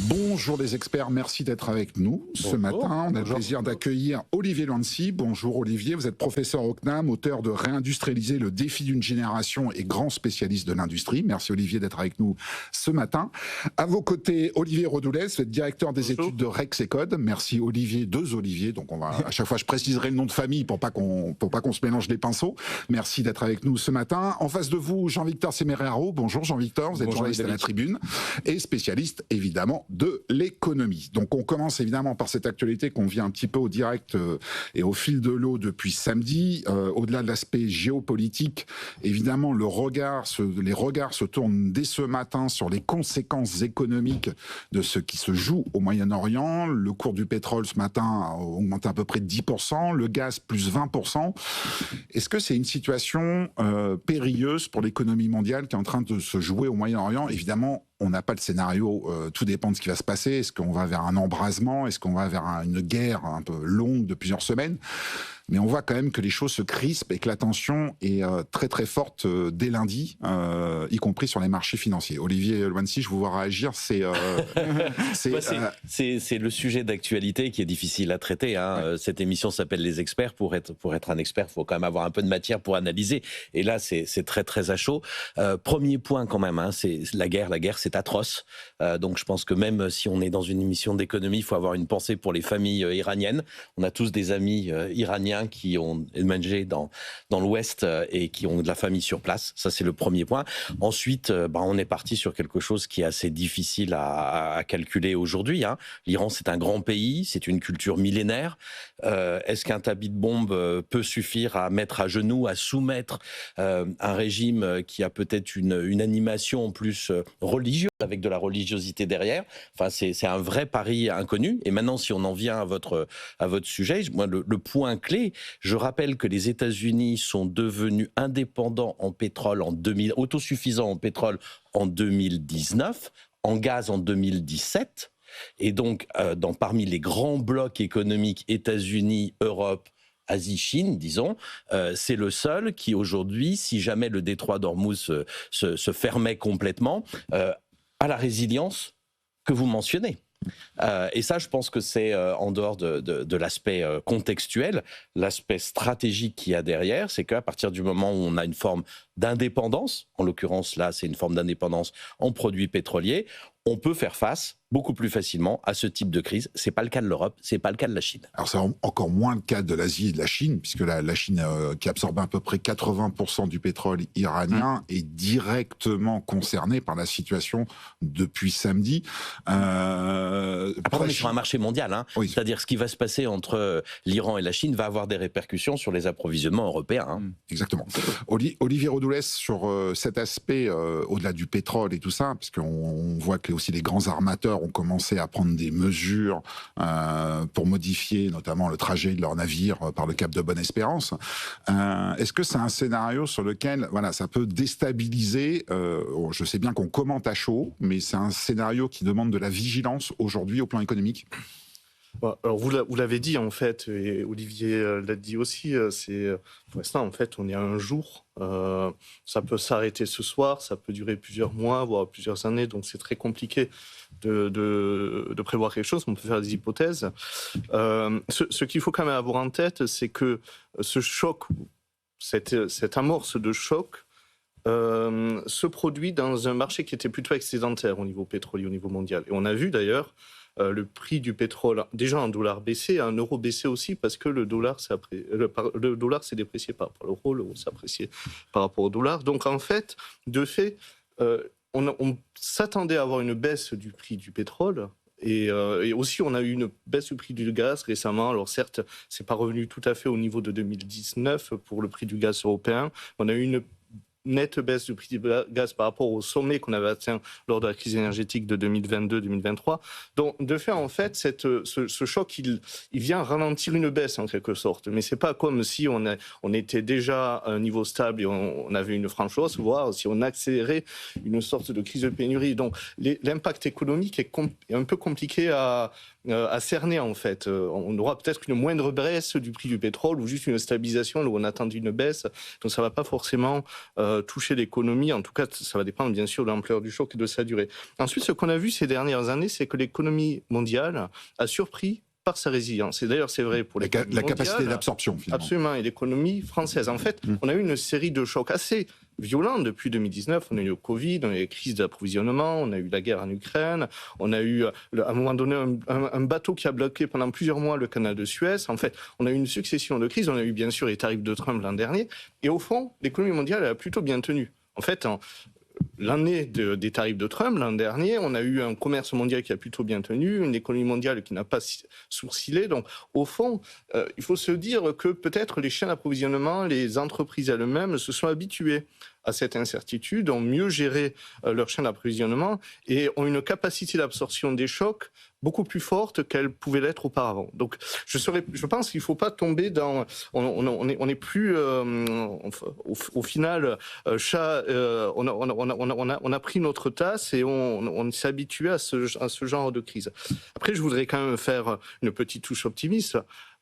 Bonjour les experts, merci d'être avec nous ce matin. On a le plaisir d'accueillir Olivier Luancy. Bonjour Olivier, vous êtes professeur au CNAM, auteur de Réindustrialiser le défi d'une génération et grand spécialiste de l'industrie. Merci Olivier d'être avec nous ce matin. À vos côtés, Olivier Rodoulès, vous êtes directeur des études de Rex et Code. Merci Olivier, deux Olivier. Donc à chaque fois je préciserai le nom de famille pour pas qu'on se mélange les pinceaux. Merci d'être avec nous ce matin. En face de vous, Jean-Victor Semeraro. Bonjour Jean-Victor, vous êtes journaliste à la Tribune et spécialiste évidemment de l'économie. Donc on commence évidemment par cette actualité qu'on vient un petit peu au direct et au fil de l'eau depuis samedi. Au-delà de l'aspect géopolitique, évidemment les regards se tournent dès ce matin sur les conséquences économiques de ce qui se joue au Moyen-Orient. Le cours du pétrole ce matin a augmenté à peu près de 10%, le gaz plus 20%. Est-ce que c'est une situation périlleuse pour l'économie mondiale qui est en train de se jouer au Moyen-Orient? Évidemment, on n'a pas le scénario, tout dépend de ce qui va se passer. Est-ce qu'on va vers un embrasement? Est-ce qu'on va vers une guerre un peu longue de plusieurs semaines? Mais on voit quand même que les choses se crispent et que la tension est très très forte dès lundi, y compris sur les marchés financiers. Olivier Luancy, je vous vois réagir. C'est le sujet d'actualité qui est difficile à traiter. Hein. Ouais. Cette émission s'appelle Les Experts. Pour être un expert, il faut quand même avoir un peu de matière pour analyser. Et là, c'est très très à chaud. Premier point quand même, hein, c'est la guerre. La guerre, c'est atroce. Donc je pense que même si on est dans une émission d'économie, il faut avoir une pensée pour les familles iraniennes. On a tous des amis iraniens qui ont émergé dans l'Ouest et qui ont de la famille sur place. Ça, c'est le premier point. Ensuite, on est parti sur quelque chose qui est assez difficile à calculer aujourd'hui. Hein. L'Iran, c'est un grand pays, c'est une culture millénaire. Est-ce qu'un tapis de bombe peut suffire à mettre à genoux, à soumettre un régime qui a peut-être une animation plus religieuse, avec de la religiosité derrière? Enfin, c'est un vrai pari inconnu. Et maintenant, si on en vient à votre sujet, moi, le point clé, je rappelle que les États-Unis sont devenus indépendants en pétrole autosuffisants en pétrole en 2019, en gaz en 2017. Et donc, parmi les grands blocs économiques, États-Unis, Europe, Asie, Chine, disons, c'est le seul qui aujourd'hui, si jamais le détroit d'Ormuz se fermait complètement, a la résilience que vous mentionnez. Et ça, je pense que c'est en dehors de l'aspect contextuel, l'aspect stratégique qu'il y a derrière, c'est qu'à partir du moment où on a une forme d'indépendance, en l'occurrence là, c'est une forme d'indépendance en produits pétroliers, on peut faire face beaucoup plus facilement à ce type de crise. C'est pas le cas de l'Europe, c'est pas le cas de la Chine. Alors c'est encore moins le cas de l'Asie et de la Chine, puisque la Chine, qui absorbe à peu près 80% du pétrole iranien, est directement concernée par la situation depuis samedi. Après, on est sur un marché mondial, hein. Oui. C'est-à-dire ce qui va se passer entre l'Iran et la Chine va avoir des répercussions sur les approvisionnements européens. Hein. Exactement. Olivier Rodoulès, sur cet aspect, au-delà du pétrole et tout ça, parce qu'on voit que aussi les grands armateurs ont commencé à prendre des mesures pour modifier notamment le trajet de leurs navires par le cap de Bonne-Espérance. Est-ce que c'est un scénario sur lequel ça peut déstabiliser, je sais bien qu'on commente à chaud, mais c'est un scénario qui demande de la vigilance aujourd'hui au plan économique? Alors vous l'avez dit en fait, et Olivier l'a dit aussi, pour l'instant en fait on est à un jour, ça peut s'arrêter ce soir, ça peut durer plusieurs mois, voire plusieurs années, donc c'est très compliqué de prévoir quelque chose, on peut faire des hypothèses. Ce qu'il faut quand même avoir en tête, c'est que ce choc, cette amorce de choc, se produit dans un marché qui était plutôt excédentaire au niveau pétrolier, au niveau mondial. Et on a vu d'ailleurs le prix du pétrole, déjà en dollars baissé, en euros baissé aussi, parce que le dollar s'est déprécié par rapport à l'euro, l'euro s'est apprécié par rapport au dollar. Donc en fait, on s'attendait à avoir une baisse du prix du pétrole. Et aussi, on a eu une baisse du prix du gaz récemment. Alors certes, c'est pas revenu tout à fait au niveau de 2019 pour le prix du gaz européen. On a eu une nette baisse du prix du gaz par rapport au sommet qu'on avait atteint lors de la crise énergétique de 2022-2023. Donc, de fait, en fait, ce choc, il vient ralentir une baisse, en quelque sorte. Mais c'est pas comme si on était déjà à un niveau stable et on avait une franche hausse, voire si on accélérait une sorte de crise de pénurie. Donc, l'impact économique est un peu compliqué à cerner, en fait. On aura peut-être une moindre baisse du prix du pétrole ou juste une stabilisation où on attend une baisse. Donc, ça va pas forcément toucher l'économie. En tout cas, ça va dépendre bien sûr de l'ampleur du choc et de sa durée. Ensuite, ce qu'on a vu ces dernières années, c'est que l'économie mondiale a surpris par sa résilience. Et d'ailleurs, c'est vrai pour l'économie mondiale. La capacité d'absorption, finalement. Absolument, et l'économie française. En fait, on a eu une série de chocs assez violents depuis 2019. On a eu le Covid, on a eu les crises d'approvisionnement, on a eu la guerre en Ukraine, on a eu, à un moment donné, un bateau qui a bloqué pendant plusieurs mois le canal de Suez. En fait, on a eu une succession de crises. On a eu bien sûr les tarifs de Trump l'an dernier. Et au fond, l'économie mondiale a plutôt bien tenu. En fait, l'année des tarifs de Trump, l'an dernier, on a eu un commerce mondial qui a plutôt bien tenu, une économie mondiale qui n'a pas sourcillé. Donc, au fond, il faut se dire que peut-être les chaînes d'approvisionnement, les entreprises elles-mêmes se sont habituées à cette incertitude, ont mieux géré leur chaîne d'approvisionnement et ont une capacité d'absorption des chocs beaucoup plus forte qu'elle pouvait l'être auparavant. Donc, je pense qu'il ne faut pas tomber dans... On n'est plus, au final, on a pris notre tasse et on s'est habitué à ce genre de crise. Après, je voudrais quand même faire une petite touche optimiste.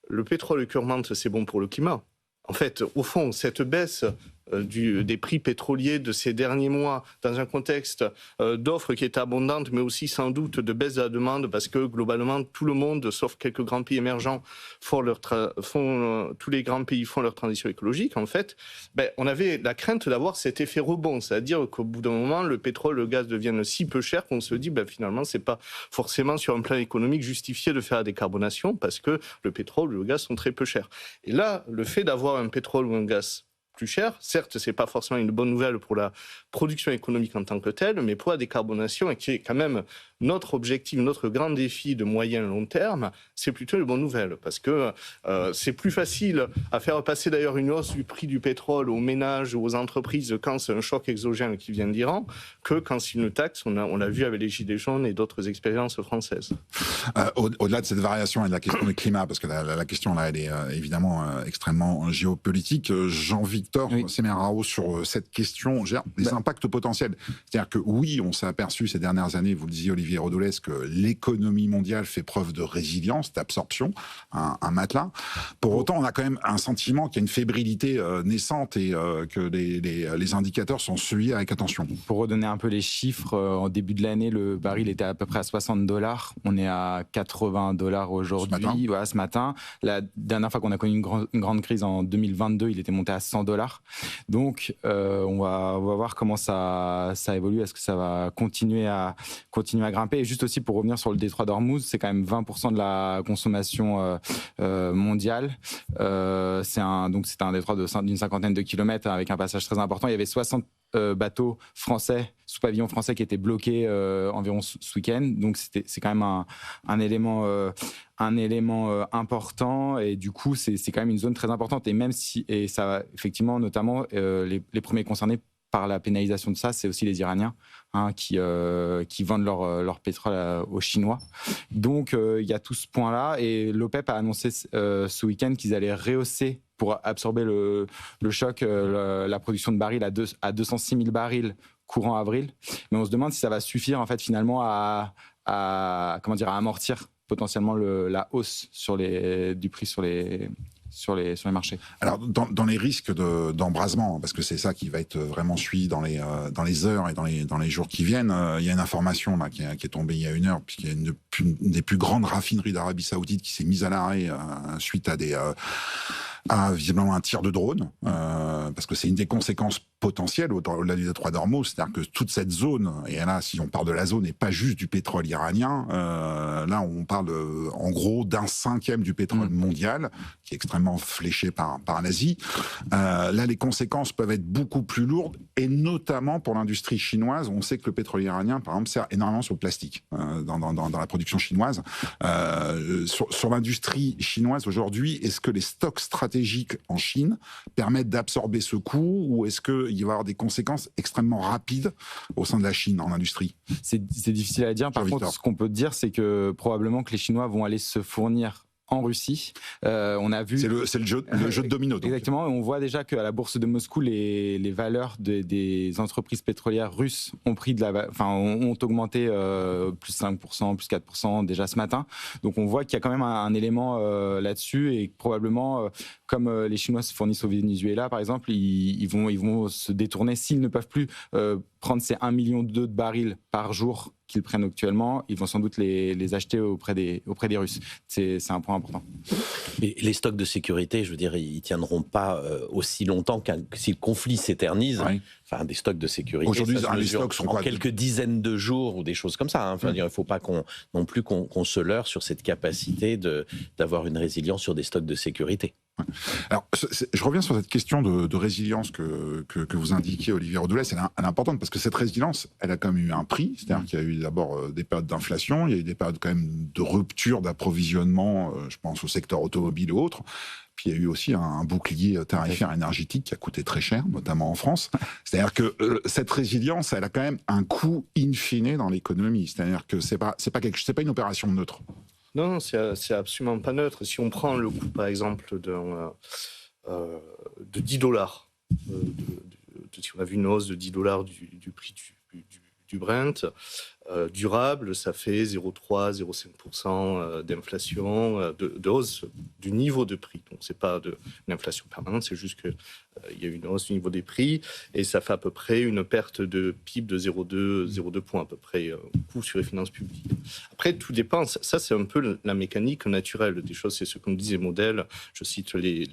Le pétrole qui augmente, c'est bon pour le climat. En fait, au fond, cette baisse des prix pétroliers de ces derniers mois, dans un contexte d'offres qui est abondante, mais aussi sans doute de baisse de la demande, parce que globalement, tout le monde, sauf quelques grands pays émergents, tous les grands pays font leur transition écologique, en fait, on avait la crainte d'avoir cet effet rebond, c'est-à-dire qu'au bout d'un moment, le pétrole, le gaz deviennent si peu chers qu'on se dit, finalement, c'est pas forcément sur un plan économique justifié de faire la décarbonation, parce que le pétrole, le gaz sont très peu chers. Et là, le fait d'avoir un pétrole ou un gaz plus cher. Certes, c'est pas forcément une bonne nouvelle pour la production économique en tant que telle, mais pour la décarbonation, et qui est quand même notre objectif, notre grand défi de moyen et long terme, c'est plutôt une bonne nouvelle, parce que c'est plus facile à faire passer d'ailleurs une hausse du prix du pétrole aux ménages ou aux entreprises quand c'est un choc exogène qui vient d'Iran, que quand c'est une taxe, on l'a vu avec les Gilets jaunes et d'autres expériences françaises. Au-delà de cette variation et de la question du climat, parce que la question là, elle est évidemment extrêmement géopolitique, Jean-Victor Semeraro, sur cette question, les impacts potentiels. C'est-à-dire que oui, on s'est aperçu ces dernières années, vous le disiez Olivier Rodolès, que l'économie mondiale fait preuve de résilience, d'absorption, un matelas. Pour autant, on a quand même un sentiment qu'il y a une fébrilité naissante et que les indicateurs sont suivis avec attention. Pour redonner un peu les chiffres, en début de l'année, le baril était à peu près à $60. On est à $80 aujourd'hui. Ce matin. La dernière fois qu'on a connu une grande crise en 2022, il était monté à $100. Donc, on va voir comment ça évolue. Est-ce que ça va continuer à grimper? Et juste aussi pour revenir sur le détroit d'Ormuz, c'est quand même 20% de la consommation mondiale. C'est un détroit d'une 50aine de kilomètres avec un passage très important. Il y avait 60 bateaux français sous pavillon français qui étaient bloqués environ ce week-end. Donc c'est quand même un élément important, et du coup c'est quand même une zone très importante. Et même si, et ça effectivement notamment les premiers concernés par la pénalisation de ça, c'est aussi les Iraniens qui vendent leur pétrole aux Chinois. Donc il y a tout ce point-là, et l'OPEP a annoncé ce week-end qu'ils allaient rehausser pour absorber le choc la production de barils à 206 000 barils courant avril. Mais on se demande si ça va suffire en fait finalement à amortir potentiellement la hausse du prix sur les marchés. Alors, dans les risques d'embrasement, parce que c'est ça qui va être vraiment suivi dans les heures et dans les jours qui viennent, il y a une information là, qui est tombée il y a une heure, puisqu'il y a une des plus grandes raffineries d'Arabie Saoudite qui s'est mise à l'arrêt suite à visiblement un tir de drone, parce que c'est une des conséquences potentielles au-delà du détroit d'Ormuz, c'est-à-dire que toute cette zone, et là si on parle de la zone et pas juste du pétrole iranien, là on parle en gros d'1/5 du pétrole mondial, qui est extrêmement fléché par l'Asie. Là les conséquences peuvent être beaucoup plus lourdes, et notamment pour l'industrie chinoise. On sait que le pétrole iranien par exemple sert énormément sur le plastique dans la production chinoise. Sur l'industrie chinoise aujourd'hui, est-ce que les stocks stratégiques en Chine permettent d'absorber ce coût, ou est-ce qu'il va y avoir des conséquences extrêmement rapides au sein de la Chine en industrie? C'est difficile à dire. Par contre, ce qu'on peut dire, c'est que probablement que les Chinois vont aller se fournir en Russie. On a vu... C'est le jeu de domino. Donc. Exactement. Et on voit déjà qu'à la bourse de Moscou, les valeurs des entreprises pétrolières russes ont augmenté plus 5%, plus 4% déjà ce matin. Donc on voit qu'il y a quand même un élément là-dessus et probablement, comme les Chinois se fournissent au Venezuela, par exemple, ils vont se détourner s'ils ne peuvent plus prendre ces 1,2 million de barils par jour qu'ils prennent actuellement, ils vont sans doute les acheter auprès des Russes. C'est un point important. Mais les stocks de sécurité, je veux dire, ils tiendront pas aussi longtemps si le conflit s'éternise. Oui. Enfin, des stocks de sécurité. Aujourd'hui, les stocks sont en quelques dizaines de jours ou des choses comme ça. Hein. Enfin, il ne faut pas qu'on se leurre sur cette capacité d'avoir une résilience sur des stocks de sécurité. Alors, je reviens sur cette question de résilience que vous indiquiez, Olivier Rodoulès. Elle est importante parce que cette résilience, elle a quand même eu un prix. C'est-à-dire qu'il y a eu d'abord des périodes d'inflation, il y a eu des périodes quand même de rupture d'approvisionnement, je pense au secteur automobile ou autre. Puis il y a eu aussi un bouclier tarifaire énergétique qui a coûté très cher, notamment en France. C'est-à-dire que cette résilience, elle a quand même un coût in fine dans l'économie. C'est-à-dire que c'est pas une opération neutre. Non, c'est absolument pas neutre. Si on prend le coût, par exemple, de $10, si on a vu une hausse de $10 du prix du Brent, durable, ça fait 0,3, 0,5% d'inflation, de hausse du niveau de prix. Donc, ce n'est pas une inflation permanente, c'est juste qu'il y a une hausse du niveau des prix et ça fait à peu près une perte de PIB de 0,2 points, à peu près, coût sur les finances publiques. Après, tout dépend. Ça, c'est un peu la mécanique naturelle des choses. C'est ce qu'on disait, modèle. Je cite les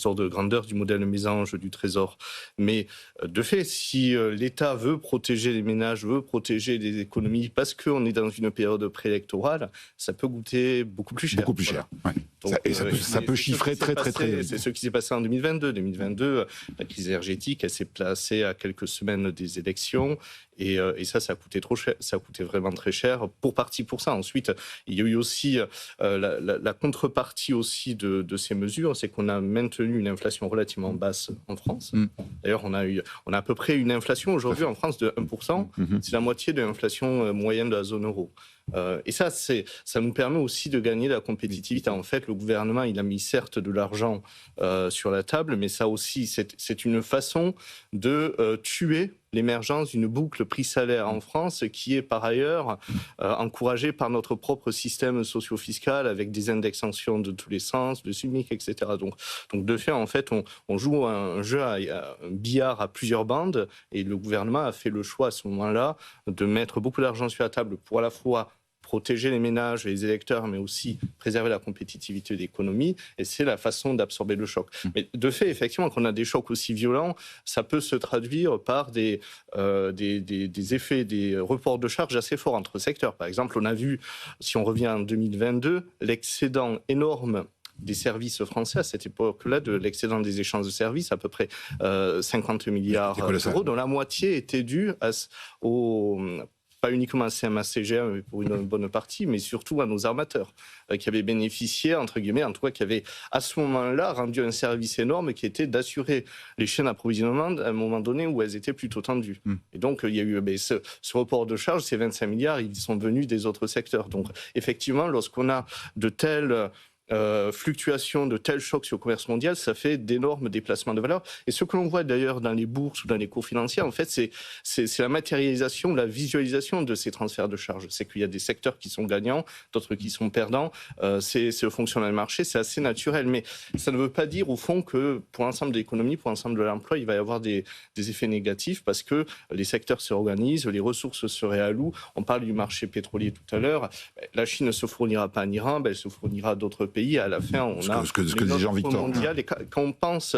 ordres de grandeur du modèle mésange du Trésor. Mais de fait, si l'État veut protéger les ménages, veut protéger les économies, parce qu'on est dans une période préélectorale, ça peut coûter beaucoup plus cher. Beaucoup plus cher, ouais. Donc, ça peut chiffrer très. C'est ce qui s'est passé en 2022. 2022, la crise énergétique, elle s'est placée à quelques semaines des élections. Et ça a coûté trop cher, ça a coûté vraiment très cher, pour ça. Ensuite, il y a eu aussi la contrepartie aussi de ces mesures, c'est qu'on a maintenu une inflation relativement basse en France. D'ailleurs, on a à peu près une inflation aujourd'hui en France de 1%. C'est la moitié de l'inflation moyenne de la zone euro. Et ça nous permet aussi de gagner la compétitivité. En fait, le gouvernement, il a mis certes de l'argent sur la table, mais ça aussi, c'est une façon de tuer l'émergence d'une boucle prix-salaire en France qui est par ailleurs encouragée par notre propre système socio-fiscal avec des indexations de tous les sens, le SMIC, etc. Donc de fait, en fait, on joue un jeu un billard à plusieurs bandes et le gouvernement a fait le choix à ce moment-là de mettre beaucoup d'argent sur la table pour à la fois protéger les ménages et les électeurs, mais aussi préserver la compétitivité de l'économie. Et c'est la façon d'absorber le choc. Mais de fait, effectivement, quand on a des chocs aussi violents, ça peut se traduire par des effets, des reports de charges assez forts entre secteurs. Par exemple, on a vu, si on revient en 2022, l'excédent énorme des services français à cette époque-là, de l'excédent des échanges de services, à peu près 50 milliards d'euros, dont la moitié était due pas uniquement à CMA-CGM, mais pour une bonne partie, mais surtout à nos armateurs, qui avaient bénéficié, entre guillemets, en tout cas, qui avaient, à ce moment-là, rendu un service énorme qui était d'assurer les chaînes d'approvisionnement à un moment donné où elles étaient plutôt tendues. Et donc, il y a eu ce report de charge, ces 25 milliards, ils sont venus des autres secteurs. Donc, effectivement, lorsqu'on a de telles fluctuations, de tels chocs sur le commerce mondial, ça fait d'énormes déplacements de valeur. Et ce que l'on voit d'ailleurs dans les bourses ou dans les cours financiers, en fait, c'est la matérialisation, la visualisation de ces transferts de charges. C'est qu'il y a des secteurs qui sont gagnants, d'autres qui sont perdants. C'est le fonctionnement du marché, c'est assez naturel. Mais ça ne veut pas dire, au fond, que pour l'ensemble de l'économie, pour l'ensemble de l'emploi, il va y avoir des effets négatifs parce que les secteurs se réorganisent, les ressources se réallouent. On parle du marché pétrolier tout à l'heure. La Chine ne se fournira pas en Iran, elle se fournira à d'autres pays. À la fin, on a ce que dit Jean-Victor mondial. Et quand on pense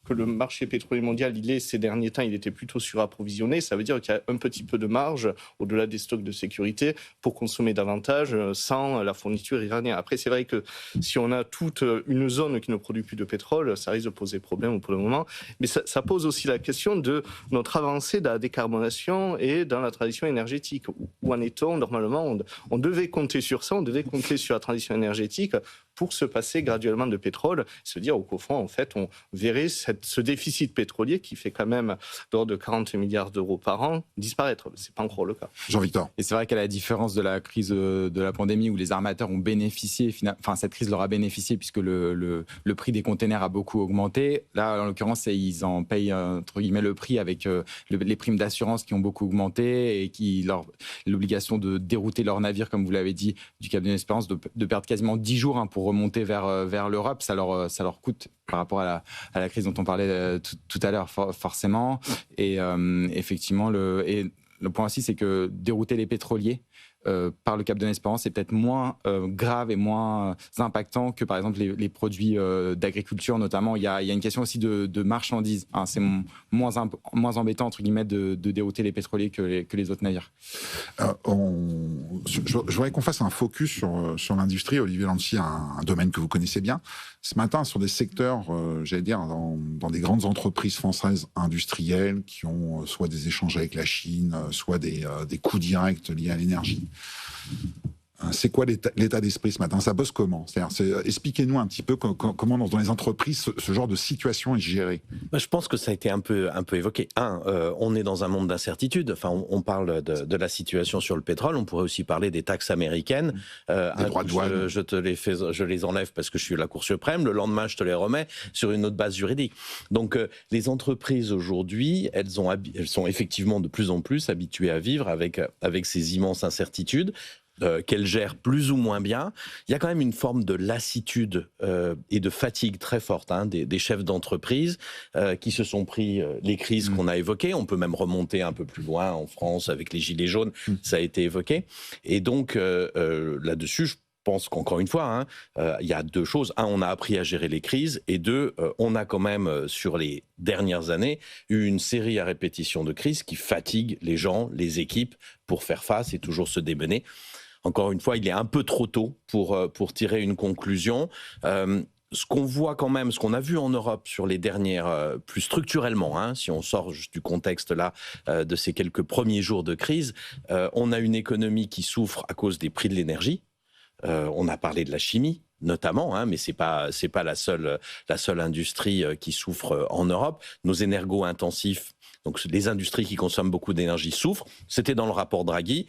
que le marché pétrolier mondial, ces derniers temps, il était plutôt surapprovisionné, ça veut dire qu'il y a un petit peu de marge au-delà des stocks de sécurité pour consommer davantage sans la fourniture iranienne. Après, c'est vrai que si on a toute une zone qui ne produit plus de pétrole, ça risque de poser problème pour le moment. Mais ça pose aussi la question de notre avancée dans la décarbonation et dans la transition énergétique. Où en est-on normalement? On devait compter sur ça, on devait compter sur la transition énergétique pour se passer graduellement de pétrole, se dire qu'au fond, en fait, on verrait cette ce déficit pétrolier qui fait quand même de l'ordre de 40 milliards d'euros par an disparaître. Ce n'est pas encore le cas. Jean-Victor. Et c'est vrai qu'à la différence de la crise de la pandémie où les armateurs ont bénéficié, enfin cette crise leur a bénéficié puisque le prix des containers a beaucoup augmenté. Là, en l'occurrence, ils en payent entre guillemets le prix avec les primes d'assurance qui ont beaucoup augmenté et l'obligation de dérouter leur navire, comme vous l'avez dit, du Cap de Bonne-Espérance, de perdre quasiment 10 jours pour remonter vers l'Europe. Ça leur coûte par rapport à la crise dont on parlait tout à l'heure, forcément. Et effectivement, le point aussi, c'est que dérouter les pétroliers par le Cap de Bonne-Espérance, c'est peut-être moins grave et moins impactant que par exemple les produits d'agriculture notamment. Il y a une question aussi de marchandises. Hein. C'est moins embêtant entre guillemets de dérouter les pétroliers que les autres navires. Je voudrais qu'on fasse un focus sur l'industrie. Olivier Lancy, un domaine que vous connaissez bien. Ce matin, sur des secteurs, j'allais dire, dans des grandes entreprises françaises industrielles qui ont soit des échanges avec la Chine, soit des coûts directs liés à l'énergie. C'est quoi l'état d'esprit ce matin? Ça bosse comment? Expliquez-nous un petit peu comment dans les entreprises ce genre de situation est géré. Je pense que ça a été un peu évoqué. On est dans un monde d'incertitude. Enfin, on parle de la situation sur le pétrole. On pourrait aussi parler des taxes américaines. Des droits de douane. Je les enlève parce que je suis la Cour suprême. Le lendemain, je te les remets sur une autre base juridique. Donc, les entreprises aujourd'hui, elles sont effectivement de plus en plus habituées à vivre avec ces immenses incertitudes. Qu'elle gère plus ou moins bien. Il y a quand même une forme de lassitude et de fatigue très forte des chefs d'entreprise qui se sont pris les crises qu'on a évoquées. On peut même remonter un peu plus loin en France avec les Gilets jaunes, ça a été évoqué. Et donc là-dessus, je pense qu'encore une fois, il y a deux choses. Un, on a appris à gérer les crises. Et deux, on a quand même, sur les dernières années, eu une série à répétition de crises qui fatiguent les gens, les équipes, pour faire face et toujours se démener. Encore une fois, il est un peu trop tôt pour tirer une conclusion. Ce qu'on voit quand même, ce qu'on a vu en Europe sur les dernières, plus structurellement, si on sort juste du contexte là de ces quelques premiers jours de crise, on a une économie qui souffre à cause des prix de l'énergie. On a parlé de la chimie, notamment, mais c'est pas la seule industrie qui souffre en Europe. Nos énergo-intensifs, donc les industries qui consomment beaucoup d'énergie souffrent. C'était dans le rapport Draghi.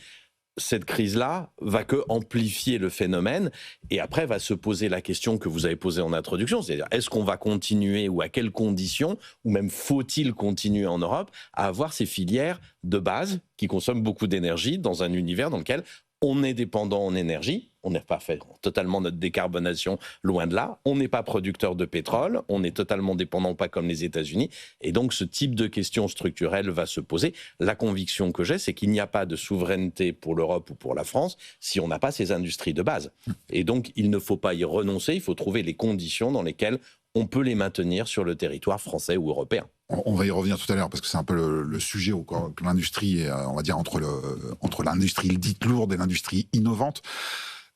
Cette crise-là va que amplifier le phénomène et après va se poser la question que vous avez posée en introduction, c'est-à-dire est-ce qu'on va continuer ou à quelles conditions ou même faut-il continuer en Europe à avoir ces filières de base qui consomment beaucoup d'énergie dans un univers dans lequel on est dépendant en énergie, on n'est pas fait totalement notre décarbonation, loin de là. On n'est pas producteur de pétrole, on est totalement dépendant, pas comme les États-Unis. Et donc, ce type de questions structurelles va se poser. La conviction que j'ai, c'est qu'il n'y a pas de souveraineté pour l'Europe ou pour la France si on n'a pas ces industries de base. Et donc, il ne faut pas y renoncer, il faut trouver les conditions dans lesquelles on peut les maintenir sur le territoire français ou européen. On va y revenir tout à l'heure parce que c'est un peu le sujet où l'industrie, on va dire entre l'industrie dite lourde et l'industrie innovante.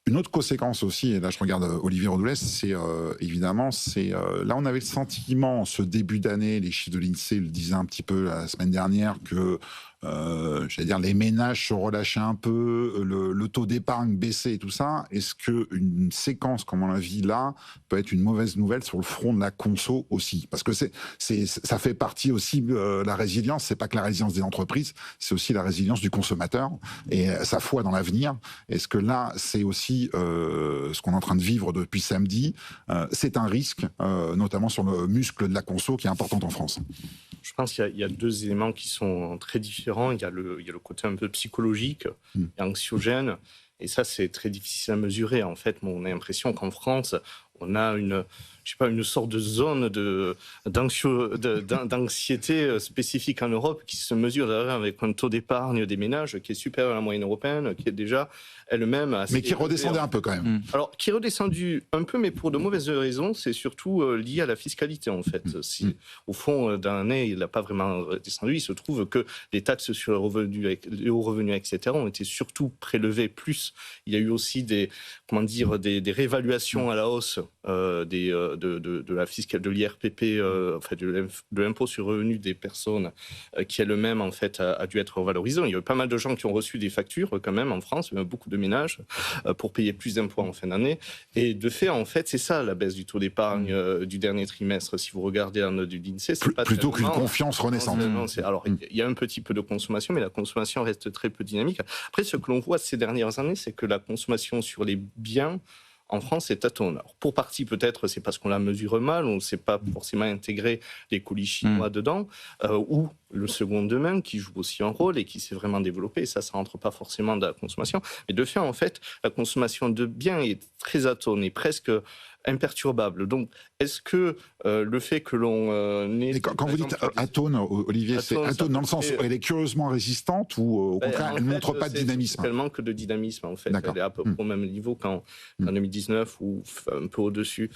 Une autre conséquence aussi, et là je regarde Olivier Rodoulès, c'est évidemment, là on avait le sentiment, ce début d'année, les chiffres de l'INSEE le disaient un petit peu la semaine dernière, que j'allais dire les ménages se relâchaient un peu, le taux d'épargne baissait et tout ça. Est-ce qu'une séquence comme on la vit là peut être une mauvaise nouvelle sur le front de la conso aussi? Parce que ça fait partie aussi de la résilience. C'est pas que la résilience des entreprises, c'est aussi la résilience du consommateur et sa foi dans l'avenir. Est-ce que là, c'est aussi ce qu'on est en train de vivre depuis samedi? C'est un risque, notamment sur le muscle de la conso qui est important en France. Je pense qu'il y a deux éléments qui sont très différents. Il y a le côté un peu psychologique et anxiogène. Et ça, c'est très difficile à mesurer. En fait, on a l'impression qu'en France, on a une sorte de zone d'anxiété spécifique en Europe qui se mesure avec un taux d'épargne des ménages qui est supérieur à la moyenne européenne, qui est déjà elle-même assez... Mais qui redescendait un peu quand même. Alors, qui est redescendu un peu, mais pour de mauvaises raisons. C'est surtout lié à la fiscalité, en fait. Au fond d'un année, il n'a pas vraiment redescendu. Il se trouve que les taxes sur les hauts revenus, etc., ont été surtout prélevées plus. Il y a eu aussi des réévaluations à la hausse de la fiscale, de l'IRPP, enfin de l'impôt sur le revenu des personnes, qui elle-même en fait a dû être revalorisée. Il y a eu pas mal de gens qui ont reçu des factures quand même en France, beaucoup de ménages, pour payer plus d'impôts en fin d'année. Et de fait, en fait, c'est ça la baisse du taux d'épargne du dernier trimestre. Si vous regardez la note du l'INSEE, c'est pas plutôt qu'une confiance renaissante. Alors, il y a un petit peu de consommation, mais la consommation reste très peu dynamique. Après, ce que l'on voit ces dernières années, c'est que la consommation sur les biens en France est tâtonne. Alors, pour partie, peut-être, c'est parce qu'on la mesure mal, on ne sait pas forcément intégrer les colis chinois dedans, ou le seconde main qui joue aussi un rôle et qui s'est vraiment développé. Et ça ne rentre pas forcément dans la consommation. Mais de fait, en fait, la consommation de biens est très atone et presque imperturbable. Donc, est-ce que le fait que l'on ait... Quand vous dites atone, Olivier, c'est atone dans le sens où elle est curieusement résistante ou au contraire, elle ne montre pas de dynamisme? Elle manque de dynamisme, en fait. Elle est à peu près au même niveau qu'en 2019 ou un peu au-dessus.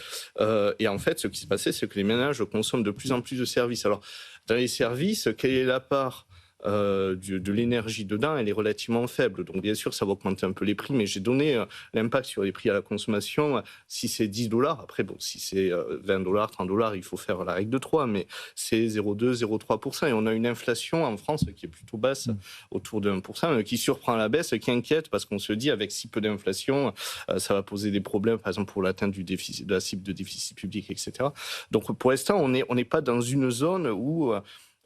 Et en fait, ce qui s'est passé, c'est que les ménages consomment de plus en plus de services. Alors, dans les services, quelle est la part de l'énergie dedans, elle est relativement faible. Donc, bien sûr, ça va augmenter un peu les prix, mais j'ai donné l'impact sur les prix à la consommation. Si c'est $10, après, bon, si c'est $20, $30, il faut faire la règle de 3, mais c'est 0,2, 0,3%. Et on a une inflation en France qui est plutôt basse, autour de 1%, qui surprend la baisse, qui inquiète, parce qu'on se dit, avec si peu d'inflation, ça va poser des problèmes, par exemple, pour l'atteinte du déficit, de la cible de déficit public, etc. Donc, pour l'instant, on n'est pas dans une zone où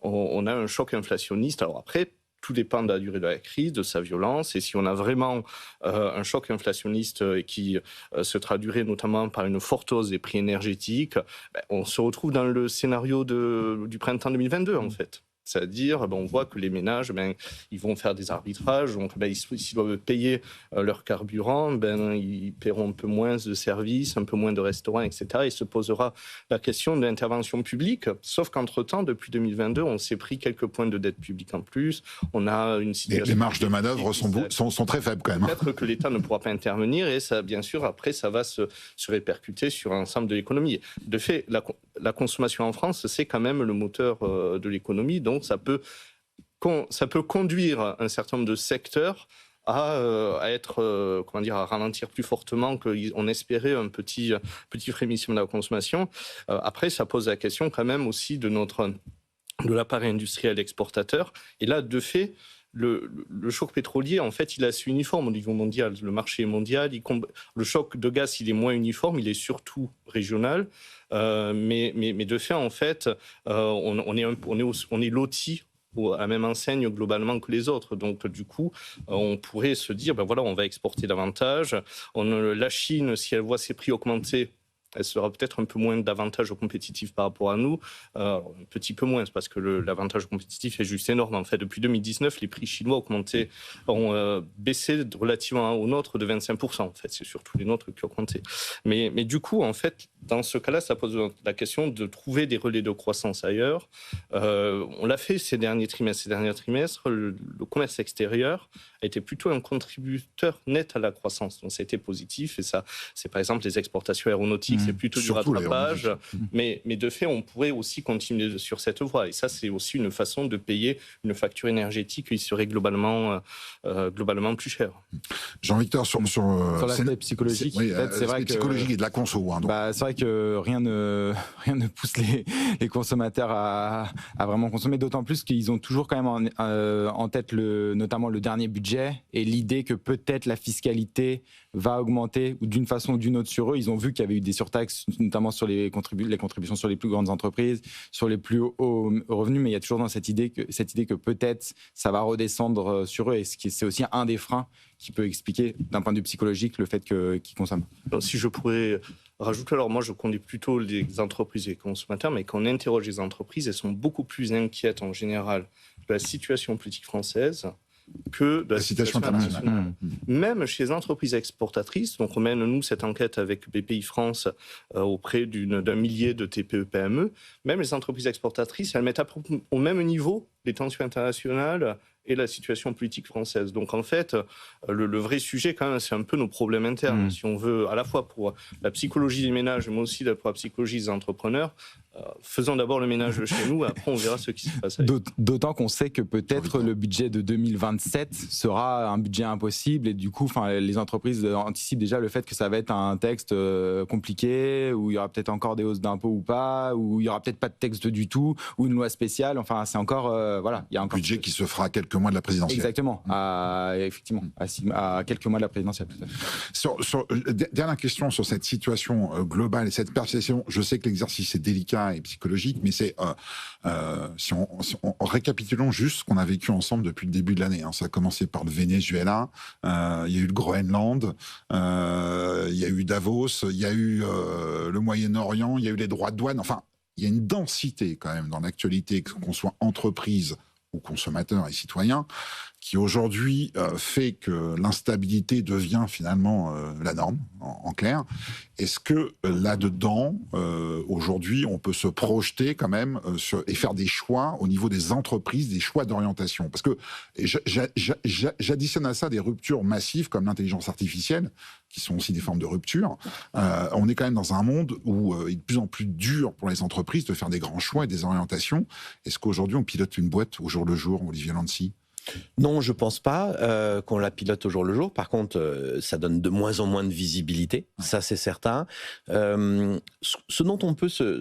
on a un choc inflationniste. Alors après, tout dépend de la durée de la crise, de sa violence. Et si on a vraiment un choc inflationniste qui se traduirait notamment par une forte hausse des prix énergétiques, on se retrouve dans le scénario du printemps 2022, en fait. C'est-à-dire, on voit que les ménages, ils vont faire des arbitrages. Donc, s'ils doivent payer leur carburant, ils paieront un peu moins de services, un peu moins de restaurants, etc. Il se posera la question de l'intervention publique. Sauf qu'entre-temps, depuis 2022, on s'est pris quelques points de dette publique en plus. On a une situation... Les marges de manœuvre sont très faibles quand même. Peut-être que l'État ne pourra pas intervenir et ça, bien sûr, après, ça va se répercuter sur l'ensemble de l'économie. De fait, la consommation en France, c'est quand même le moteur de l'économie. Donc, ça peut conduire un certain nombre de secteurs à être, à ralentir plus fortement qu'on espérait un petit frémissement de la consommation. Après, ça pose la question quand même aussi de l'appareil industriel exportateur. Et là, de fait, le choc pétrolier, en fait, il est assez uniforme au niveau mondial. Le marché est mondial. Le choc de gaz, il est moins uniforme. Il est surtout régional. Mais de fait, en fait, on est loti à la même enseigne globalement que les autres. Donc, du coup, on pourrait se dire, on va exporter davantage. La Chine, si elle voit ses prix augmenter, elle sera peut-être un peu moins d'avantage compétitif par rapport à nous. Un petit peu moins, parce que l'avantage compétitif est juste énorme. En fait, depuis 2019, les prix chinois ont baissé relativement aux nôtres de 25%. En fait, c'est surtout les nôtres qui ont augmenté. Mais du coup, en fait, dans ce cas-là, ça pose la question de trouver des relais de croissance ailleurs. On l'a fait ces derniers trimestres. Le commerce extérieur a été plutôt un contributeur net à la croissance. Donc, ça a été positif. Et ça, c'est par exemple les exportations aéronautiques. C'est plutôt du rattrapage. Mais de fait, on pourrait aussi continuer sur cette voie. Et ça, c'est aussi une façon de payer une facture énergétique qui serait globalement plus chère. Jean-Victor, sur l'aspect psychologique, c'est vrai psychologique et de la conso. C'est vrai que rien ne pousse les consommateurs à vraiment consommer, d'autant plus qu'ils ont toujours quand même en tête notamment le dernier budget et l'idée que peut-être la fiscalité va augmenter ou d'une façon ou d'une autre sur eux. Ils ont vu qu'il y avait eu des surtaxes, notamment sur les contributions sur les plus grandes entreprises, sur les plus hauts revenus, mais il y a toujours dans cette idée que peut-être ça va redescendre sur eux, et c'est aussi un des freins qui peut expliquer d'un point de vue psychologique le fait qu'ils consomment. Si je pourrais rajouter, alors moi je connais plutôt les entreprises et les consommateurs, mais quand on interroge les entreprises, elles sont beaucoup plus inquiètes en général de la situation politique française que de la situation internationale. Même chez les entreprises exportatrices, donc on mène nous cette enquête avec BPI France auprès d'un millier de TPE-PME, même les entreprises exportatrices, elles mettent au même niveau les tensions internationales et la situation politique française. Donc en fait, le vrai sujet quand même, c'est un peu nos problèmes internes. Si on veut, à la fois pour la psychologie des ménages, mais aussi pour la psychologie des entrepreneurs, faisons d'abord le ménage chez nous, après on verra ce qui se passe. D'autant qu'on sait que peut-être le budget de 2027 sera un budget impossible et du coup, les entreprises anticipent déjà le fait que ça va être un texte compliqué, où il y aura peut-être encore des hausses d'impôts ou pas, où il y aura peut-être pas de texte du tout, ou une loi spéciale. Enfin, c'est encore il y a encore un budget qui se fera à quelques mois de la présidentielle. Exactement, effectivement, à quelques mois de la présidentielle. Dernière question sur cette situation globale et cette perception. Je sais que l'exercice est délicat et psychologique, mais c'est si on récapitulons juste ce qu'on a vécu ensemble depuis le début de l'année. Ça a commencé par le Venezuela, il y a eu le Groenland, il y a eu Davos, il y a eu le Moyen-Orient, il y a eu les droits de douane. Enfin, il y a une densité quand même dans l'actualité, qu'on soit entreprise ou consommateurs et citoyens, qui aujourd'hui fait que l'instabilité devient finalement la norme, en clair. Est-ce que là-dedans, aujourd'hui, on peut se projeter quand même et faire des choix au niveau des entreprises, des choix d'orientation? Parce que j'additionne à ça des ruptures massives comme l'intelligence artificielle, qui sont aussi des formes de rupture. On est quand même dans un monde où il est de plus en plus dur pour les entreprises de faire des grands choix et des orientations. Est-ce qu'aujourd'hui, on pilote une boîte au jour le jour, Olivier Lancy? Non, je pense pas qu'on la pilote au jour le jour. Par contre, ça donne de moins en moins de visibilité, ça c'est certain. Ce dont on peut se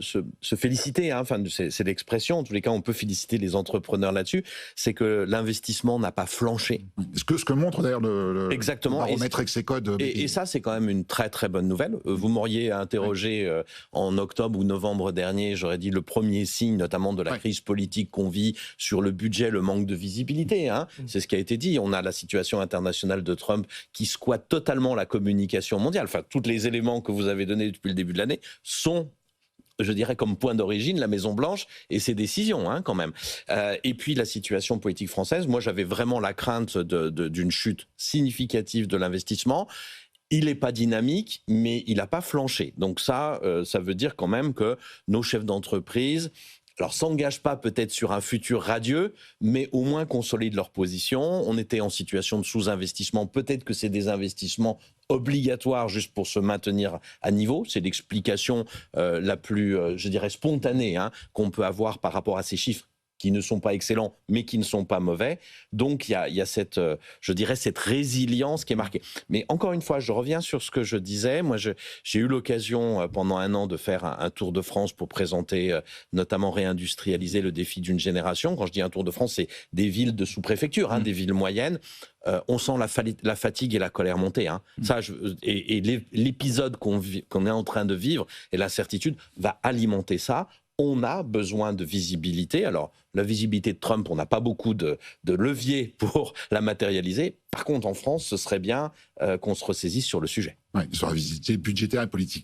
féliciter, enfin, c'est l'expression, en tous les cas on peut féliciter les entrepreneurs là-dessus, c'est que l'investissement n'a pas flanché. Ce que montre d'ailleurs le baromètre Execode. Et ça c'est quand même une très très bonne nouvelle. Vous m'auriez interrogé en octobre ou novembre dernier, j'aurais dit le premier signe notamment de la crise politique qu'on vit sur le budget, le manque de visibilité. C'est ce qui a été dit. On a la situation internationale de Trump qui squatte totalement la communication mondiale. Enfin, tous les éléments que vous avez donnés depuis le début de l'année sont, je dirais, comme point d'origine la Maison-Blanche et ses décisions, quand même. Et puis la situation politique française, moi j'avais vraiment la crainte d'une chute significative de l'investissement. Il n'est pas dynamique, mais il n'a pas flanché. Donc ça veut dire quand même que nos chefs d'entreprise s'engagent pas peut-être sur un futur radieux, mais au moins consolident leur position. On était en situation de sous-investissement. Peut-être que c'est des investissements obligatoires juste pour se maintenir à niveau. C'est l'explication la plus, je dirais, spontanée qu'on peut avoir par rapport à ces chiffres qui ne sont pas excellents, mais qui ne sont pas mauvais. Donc, il y a cette, je dirais, cette résilience qui est marquée. Mais encore une fois, je reviens sur ce que je disais. Moi, j'ai eu l'occasion pendant un an de faire un tour de France pour présenter, notamment réindustrialiser le défi d'une génération. Quand je dis un tour de France, c'est des villes de sous-préfecture, des villes moyennes. On sent la fatigue et la colère monter. Ça, et l'épisode qu'on est en train de vivre et l'incertitude va alimenter ça. On a besoin de visibilité. Alors, la visibilité de Trump, on n'a pas beaucoup de leviers pour la matérialiser. Par contre, en France, ce serait bien qu'on se ressaisisse sur le sujet. Oui, sur la visibilité budgétaire et politique.